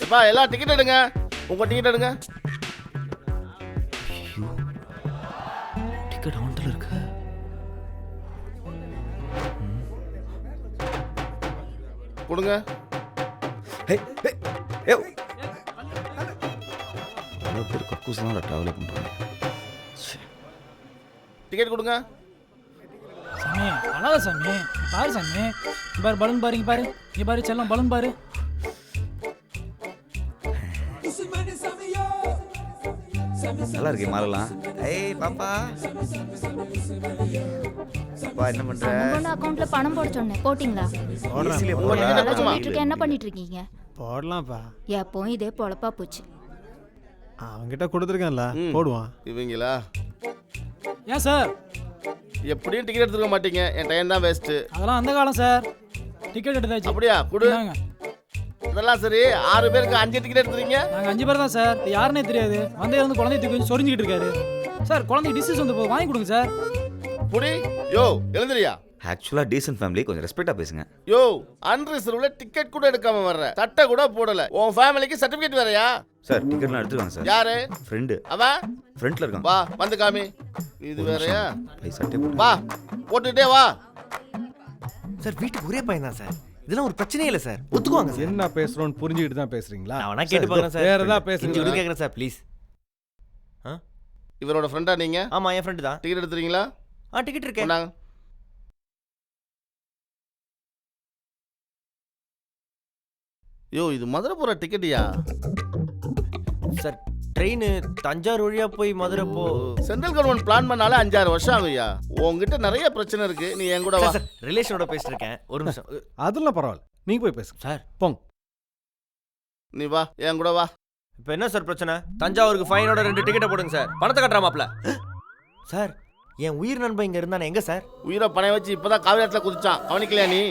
எப்பா எல்லாம் டிக்கெட் எடுங்க, உங்க டிக்கெட் எடுங்க. டிக்கெட் அவன்கிட்ட இருக்கு. கொடுங்க. கக்கூஸ்லாம் ட்ராவல் பண்ணுறாங்க. டிக்கெட் கொடுங்க. சாமி அழாத சாமி, பாரு சாமி, பாரு பலூன் பாரு, இங்க பாரு, இங்க பாரு செல்லம் பலூன் பாரு. நல்லா இருக்கு மாலலாம். ஏய் பாப்பா பாப்பா என்ன பண்ற? பொண்ணு அக்கவுண்ட்ல பணம் போட சொன்னேன், போட்டிங்களா? ஈஸிலே உங்க போடா. ticket சொல்லிட்டு இருக்கேன், என்ன பண்ணிட்டு இருக்கீங்க? போடலாம்ப்பா. எப்பவும் இதே பொழப்பா போச்சு. அவன்கிட்ட கொடுத்துருக்கேன்ல, போடுவான். இவங்களா ஏன் சார் எப்படியும் டிக்கெட் எடுத்துக்க மாட்டீங்க, என் டைம் தான் வேஸ்ட். அதெல்லாம் அந்த காலம் சார். டிக்கெட் எடுத்தாச்சு. அப்படியா? கொடு. நாங்க இதெல்லாம் சரி, 6 பேருக்கு 5 டிக்கெட் எடுத்துறீங்க. நாங்கள் 5 பேர் தான் சார். யாருன்னே தெரியாது. வந்தே வந்து குழந்தைய தூக்கி வச்சு சொரிஞ்சிக்கிட்டு இருக்காரு சார். குழந்தைக்கு டிசீஸ் வந்து போகுது, வாங்கி கொடுங்க சார். புடி. யோ எழுந்திரியா. ஆக்சுவலா டீசன்ட் ஃபேமிலி, கொஞ்சம் ரெஸ்பெக்டா பேசுங்க. யோ அன்ரிசர்வ்ல டிக்கெட் கூட எடுக்காம வர்ற, சட்டை கூட போடல. உன் ஃபேமிலிக்கு சர்டிபிகேட் வேறயா? சார் டிக்கெட்லாம் எடுத்துருவாங்க சார். யாரு? ஃப்ரெண்டு. அவன் ஃப்ரண்ட்ல இருக்கான். வா வந்து காமி. இது வேறயா? சட்டை போட்டு வா போட்டுட்டே வா. சார் வீட்டுக்கு ஒரே பையன் தான் சார். இதெல்லாம் ஒரு பிரச்சனையே இல்லை சார், ஒத்துக்குவாங்க சார். என்ன பேசுறோன்னு புரிஞ்சுக்கிட்டு தான் பேசுறீங்களா? நான் வேணா கேட்டு பார்க்குறேன் சார். வேற ஏதாவது பேசுங்க. இங்கே கேட்குறேன் சார் ப்ளீஸ். இவரோட ஃப்ரெண்டா நீங்க? ஆமாம் என் ஃப்ரெண்டு தான். டிக்கெட் எடுத்துறீங்களா? டிக்கெட் இருக்கேன். கொண்டாங்க. யோ இது மதுரை போற டிக்கெட்டியா? சார் ட்ரெயின் தஞ்சாவூர் வழியாக போய் மதுரை சென்ட்ரல் கவர்மெண்ட் பிளான் பண்ணாலே 5-6 வருஷம் ஆகுயா. உங்ககிட்ட நிறைய பிரச்சனை இருக்கு, நீ என் கூட வா. சார் ரிலேஷனோட பேசிட்டு இருக்கேன், ஒரு நிமிஷம். அதெல்லாம் பரவாயில்ல, நீங்க போய் பேசுங்க சார். போங்க. நீ வா என் கூட வா. இப்போ என்ன சார் பிரச்சனை? தஞ்சாவூருக்கு ஃபைனோட 2 டிக்கெட்டை போடுங்க சார், பணத்தை கட்டுறாமாப்ல. சார் என் உயிர் நண்பன் இங்கே இருந்தானே, எங்கே சார்? உயிரை பணைய வச்சு இப்பதான் காவிரி ஆத்துல குதிச்சான், கவனிக்கலையா நீ?